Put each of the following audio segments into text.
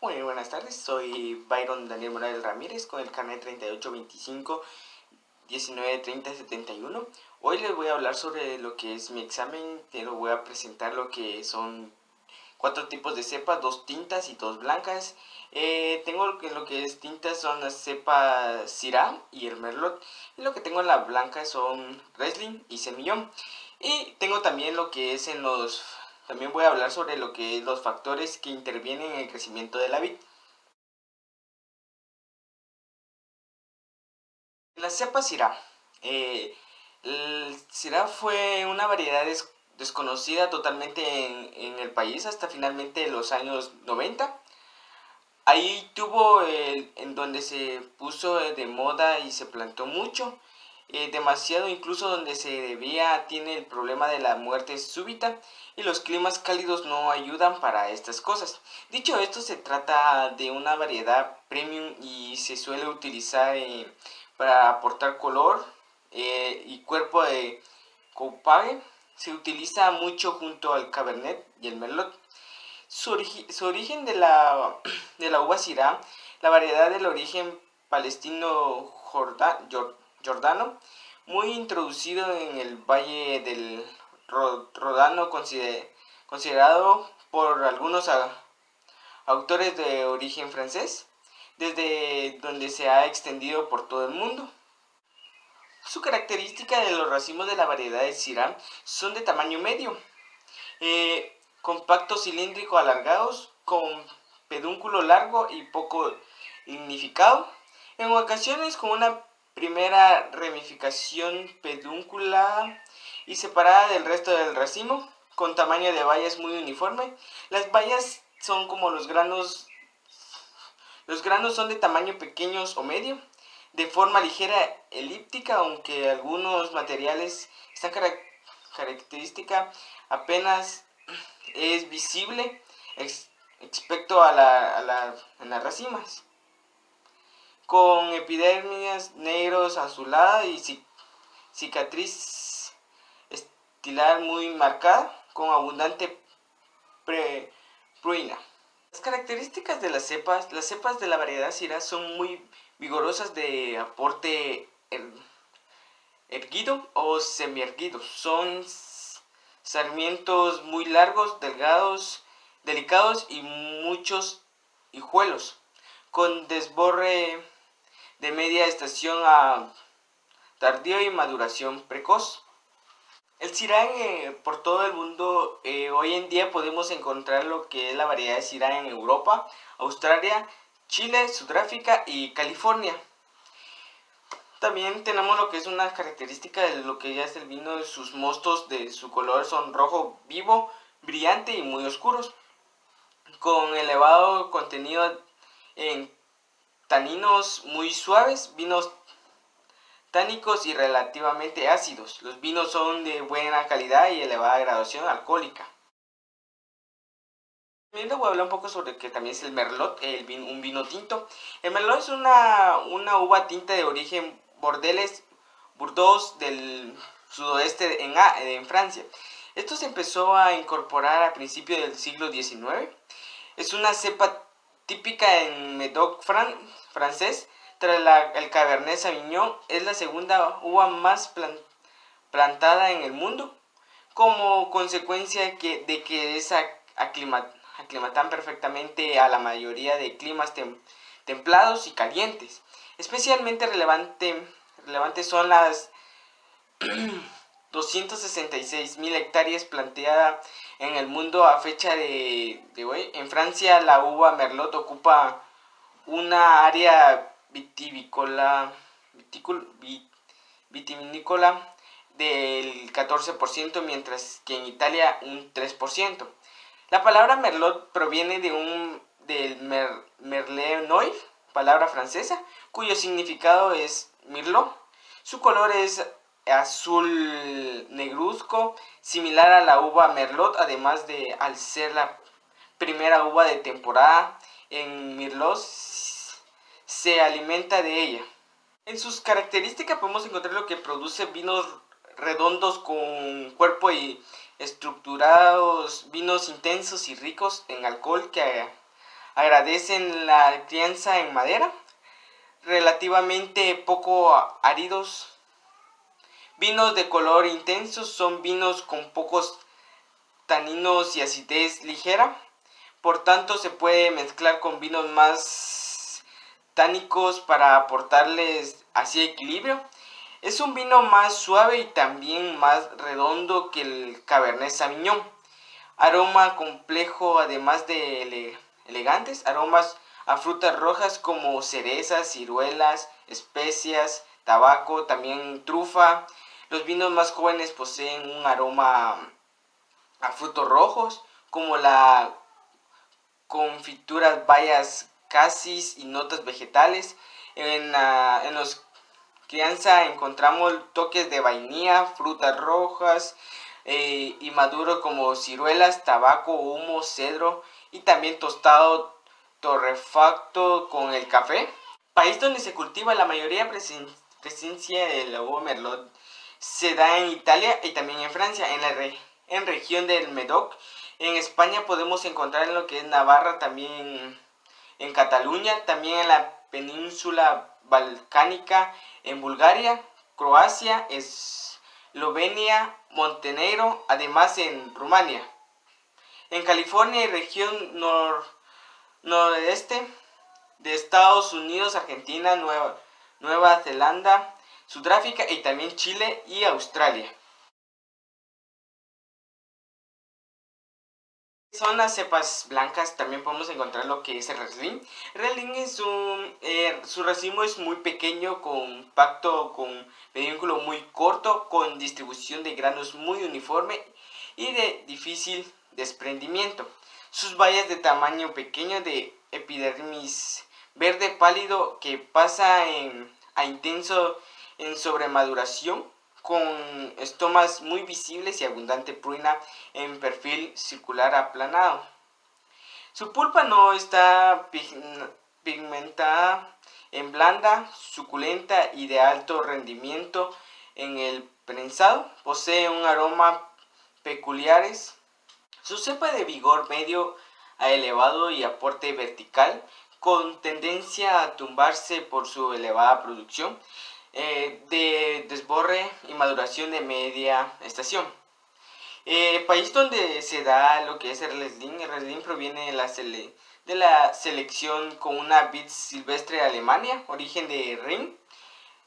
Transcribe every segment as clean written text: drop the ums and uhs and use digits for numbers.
Muy buenas tardes, soy Byron Daniel Morales Ramírez con el carnet 3825 193071. Hoy les voy a hablar sobre lo que es mi examen. Te lo voy a presentar lo que son 4 tipos de cepas, 2 tintas y 2 blancas. Tengo lo que es tintas son las cepas Syrah y el Merlot. Y lo que tengo en la blanca son Riesling y Semillon. Y tengo también lo que es en los... También voy a hablar sobre lo que es los factores que intervienen en el crecimiento de la vid. La cepa Syrah. El Syrah fue una variedad desconocida totalmente en el país hasta finalmente los años 90. Ahí tuvo en donde se puso de moda y se plantó mucho, demasiado incluso donde se debía, tiene el problema de la muerte súbita y los climas cálidos no ayudan para estas cosas. Dicho esto, se trata de una variedad premium y se suele utilizar para aportar color y cuerpo de coupage. Se utiliza mucho junto al Cabernet y el Merlot. Su origen de la uva Syrah, la variedad del origen palestino jordano, muy introducido en el valle del Ródano, considerado por algunos autores de origen francés, desde donde se ha extendido por todo el mundo. Su característica de los racimos de la variedad de Syrah son de tamaño medio, compactos cilíndricos alargados, con pedúnculo largo y poco lignificado, en ocasiones con una primera ramificación pedunculada y separada del resto del racimo, con tamaño de bayas muy uniforme. Las bayas son como los granos son de tamaño pequeños o medio, de forma ligera elíptica, aunque algunos materiales esta característica apenas es visible respecto en las racimas, con epidermis negros azulada y cicatriz estilar muy marcada, con abundante pruina. Las características de las cepas de la variedad Syrah son muy vigorosas de aporte erguido o semierguido. Son sarmientos muy largos, delgados, delicados y muchos hijuelos, con desborde de media estación a tardío y maduración precoz. El Syrah por todo el mundo, hoy en día podemos encontrar lo que es la variedad de Syrah en Europa, Australia, Chile, Sudáfrica y California. También tenemos lo que es una característica de lo que ya es el vino, sus mostos de su color son rojo vivo, brillante y muy oscuros, con elevado contenido en taninos muy suaves, vinos tánicos y relativamente ácidos. Los vinos son de buena calidad y elevada graduación alcohólica. También les voy a hablar un poco sobre que también es el Merlot, un vino tinto. El Merlot es una uva tinta de origen Bordeaux del sudoeste en Francia. Esto se empezó a incorporar a principios del siglo XIX. Es una cepa típica en Médoc francés. Tras el Cabernet Sauvignon, es la segunda uva más plantada en el mundo, como consecuencia de que es aclimatan perfectamente a la mayoría de climas templados y calientes. Especialmente relevantes son las 266.000 hectáreas planteadas en el mundo a fecha de hoy. En Francia, la uva Merlot ocupa una área vitivinícola del 14%, mientras que en Italia un 3%. La palabra Merlot proviene del Merlenois, palabra francesa, cuyo significado es mirlo. Su color es azul negruzco, similar a la uva Merlot, además de al ser la primera uva de temporada en Merlot, se alimenta de ella. En sus características podemos encontrar lo que produce vinos redondos con cuerpo y estructurados, vinos intensos y ricos en alcohol que agradecen la crianza en madera, relativamente poco áridos. Vinos de color intenso son vinos con pocos taninos y acidez ligera, por tanto se puede mezclar con vinos más tánicos para aportarles así equilibrio. Es un vino más suave y también más redondo que el Cabernet Sauvignon. Aroma complejo además de elegantes, aromas a frutas rojas como cerezas, ciruelas, especias, tabaco, también trufa. Los vinos más jóvenes poseen un aroma a frutos rojos como la confituras, bayas, casis y notas vegetales. En los crianza encontramos toques de vainilla, frutas rojas y maduro como ciruelas, tabaco, humo, cedro y también tostado torrefacto con el café. País donde se cultiva la mayoría presencia de la uva merlot se da en Italia y también en Francia, en región del Medoc. En España podemos encontrar en lo que es Navarra, también en Cataluña, también en la península balcánica, en Bulgaria, Croacia, Eslovenia, Montenegro, además en Rumania. En California y región noroeste de Estados Unidos, Argentina, Nueva Zelanda, Sudáfrica y también Chile y Australia. Son las cepas blancas, también podemos encontrar lo que es el Riesling. El Riesling es su racimo es muy pequeño, compacto, con pedúnculo muy corto, con distribución de granos muy uniforme y de difícil desprendimiento. Sus bayas de tamaño pequeño, de epidermis verde pálido que pasa a intenso en sobremaduración, con estomas muy visibles y abundante pruina en perfil circular aplanado. Su pulpa no está pigmentada, en blanda, suculenta y de alto rendimiento en el prensado. Posee un aroma peculiares. Su cepa de vigor medio a elevado y aporte vertical, con tendencia a tumbarse por su elevada producción de desborre y maduración de media estación. País donde se da lo que es el Riesling proviene de la selección con una vid silvestre de Alemania, origen de Rin.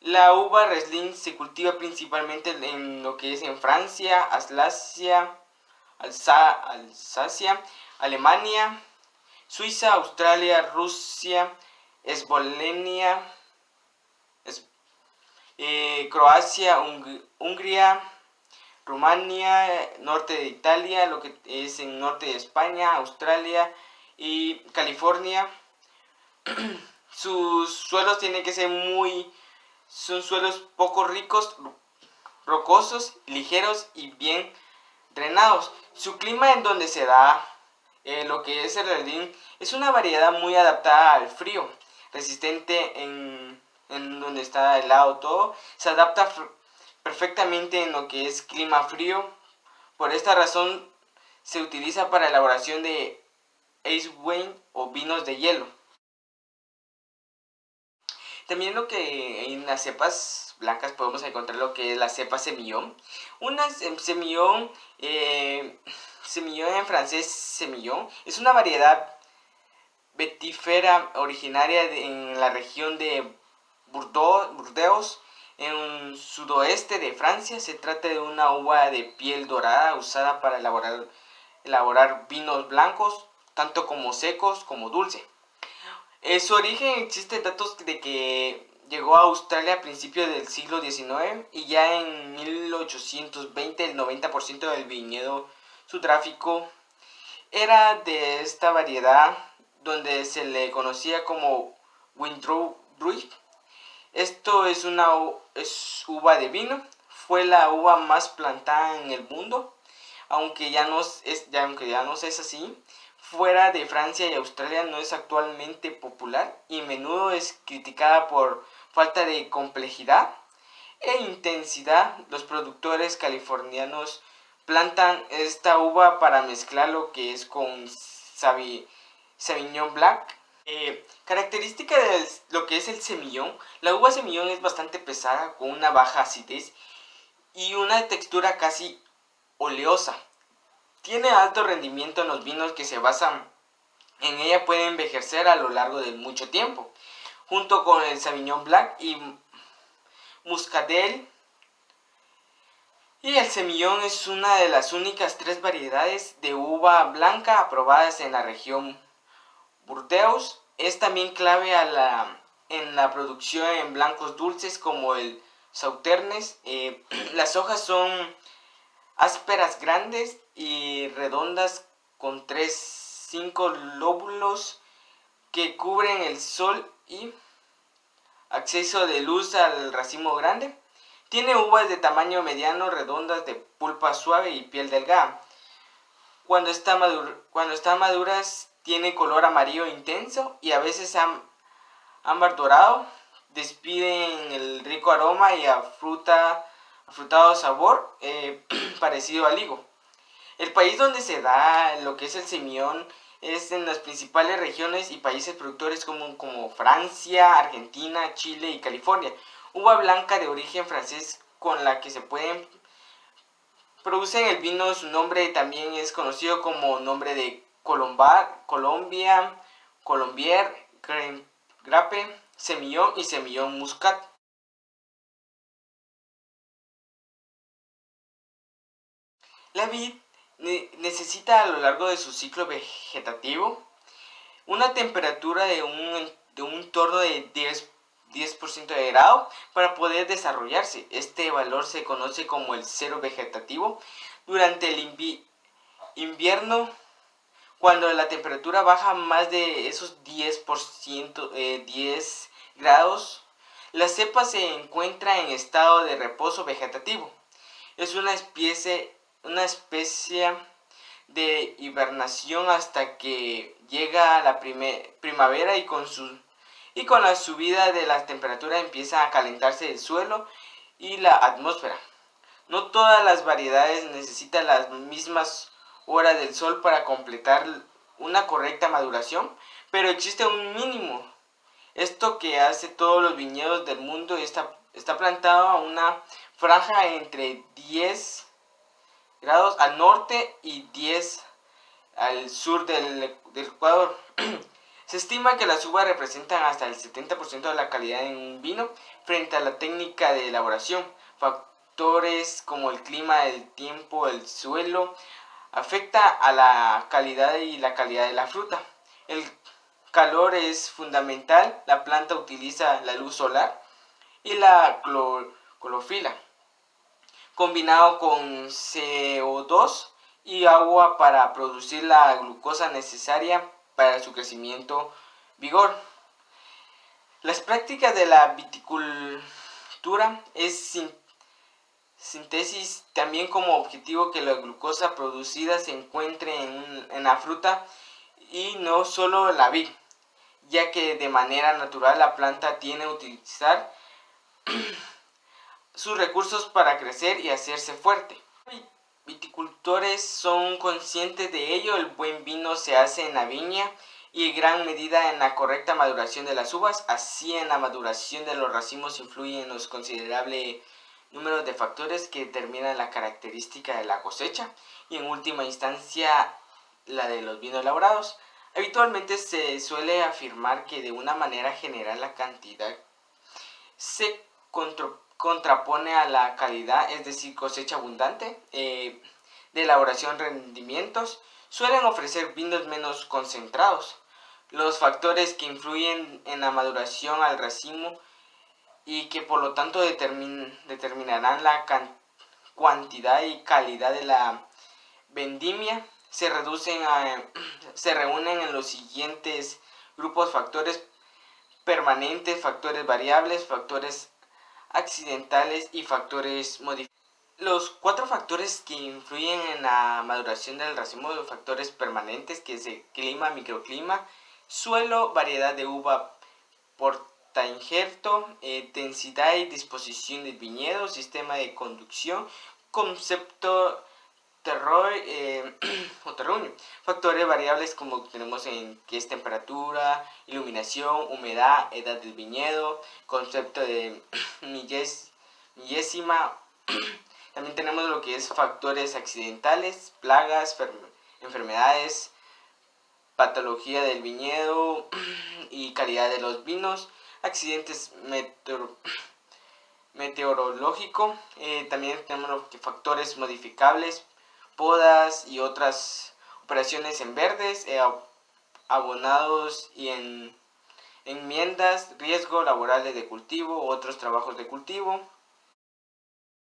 La uva Riesling se cultiva principalmente en lo que es en Francia, Alsacia, Alemania, Suiza, Australia, Rusia, Eslovenia, Croacia, Hungría, Rumania, norte de Italia, lo que es en norte de España, Australia y California. Sus suelos tienen que ser son suelos poco ricos, rocosos, ligeros y bien drenados. Su clima en donde se da lo que es el Riesling es una variedad muy adaptada al frío, resistente en donde está helado todo, se adapta perfectamente en lo que es clima frío. Por esta razón se utiliza para elaboración de ice wine o vinos de hielo. También lo que en las cepas blancas podemos encontrar lo que es la cepa semillón. Una semillón, semillón en francés semillón, es una variedad vetífera originaria en la región de Burdeos, en el sudoeste de Francia. Se trata de una uva de piel dorada usada para elaborar vinos blancos, tanto como secos como dulces. Su origen, existen datos de que llegó a Australia a principios del siglo XIX y ya en 1820 el 90% del viñedo sudáfrico era de esta variedad, donde se le conocía como Windrow Druid. Esto es uva de vino, fue la uva más plantada en el mundo, aunque ya no es así. Fuera de Francia y Australia no es actualmente popular y a menudo es criticada por falta de complejidad e intensidad. Los productores californianos plantan esta uva para mezclar lo que es con Sauvignon Blanc. Característica de lo que es el semillón: la uva semillón es bastante pesada, con una baja acidez y una textura casi oleosa. Tiene alto rendimiento en los vinos que se basan en ella, puede envejecer a lo largo de mucho tiempo. Junto con el Sauvignon Blanc y Muscatel, y el semillón es una de las únicas 3 variedades de uva blanca aprobadas en la región Burdeos. Es también clave en la producción en blancos dulces como el Sauternes. Las hojas son ásperas, grandes y redondas, con 5 lóbulos que cubren el sol y acceso de luz al racimo grande. Tiene uvas de tamaño mediano, redondas, de pulpa suave y piel delgada. Cuando está maduras tiene color amarillo intenso y a veces ámbar dorado. Despiden el rico aroma y afrutado sabor parecido al higo. El país donde se da lo que es el semillón es en las principales regiones y países productores como Francia, Argentina, Chile y California. Uva blanca de origen francés con la que se producen el vino. Su nombre también es conocido como nombre de Colombia, Colombier, Grape, Semillón y Semillón Muscat. La vid necesita a lo largo de su ciclo vegetativo una temperatura de un torno de 10% de grado para poder desarrollarse. Este valor se conoce como el cero vegetativo. Durante el invierno, cuando la temperatura baja más de esos 10 grados, la cepa se encuentra en estado de reposo vegetativo. Es una especie de hibernación hasta que llega la primavera, y con la subida de la temperatura empieza a calentarse el suelo y la atmósfera. No todas las variedades necesitan las mismas horas del sol para completar una correcta maduración, pero existe un mínimo. Esto que hace todos los viñedos del mundo está plantado a una franja entre 10 grados al norte y 10 al sur del Ecuador. Se estima que las uvas representan hasta el 70% de la calidad en un vino. Frente a la técnica de elaboración, factores como el clima, el tiempo, el suelo afecta a la calidad y la calidad de la fruta. El calor es fundamental. La planta utiliza la luz solar y la clorofila, combinado con CO2 y agua, para producir la glucosa necesaria para su crecimiento vigor. Las prácticas de la viticultura es síntesis también como objetivo que la glucosa producida se encuentre en la fruta y no solo la vid, ya que de manera natural la planta tiene que utilizar sus recursos para crecer y hacerse fuerte. Viticultores son conscientes de ello. El buen vino se hace en la viña y en gran medida en la correcta maduración de las uvas. Así, en la maduración de los racimos influyen los considerables números de factores que determinan la característica de la cosecha y en última instancia la de los vinos elaborados. Habitualmente se suele afirmar que de una manera general la cantidad se contrapone a la calidad, es decir, cosecha abundante, de elaboración, rendimientos. Suelen ofrecer vinos menos concentrados. Los factores que influyen en la maduración al racimo y que por lo tanto determinarán la cantidad y calidad de la vendimia se reúnen en los siguientes grupos: factores permanentes, factores variables, factores accidentales y factores modificados. Los 4 factores que influyen en la maduración del racimo son factores permanentes, que es el clima, microclima, suelo, variedad de uva, portainjerto, densidad y disposición del viñedo, sistema de conducción, concepto o terruño. Factores variables como tenemos en que es temperatura, iluminación, humedad, edad del viñedo, concepto de millésima. También tenemos lo que es factores accidentales, plagas, enfermedades, patología del viñedo y calidad de los vinos, accidentes meteorológico. También tenemos los factores modificables, podas y otras operaciones en verdes, abonados y en enmiendas, riesgo laborales de cultivo, otros trabajos de cultivo.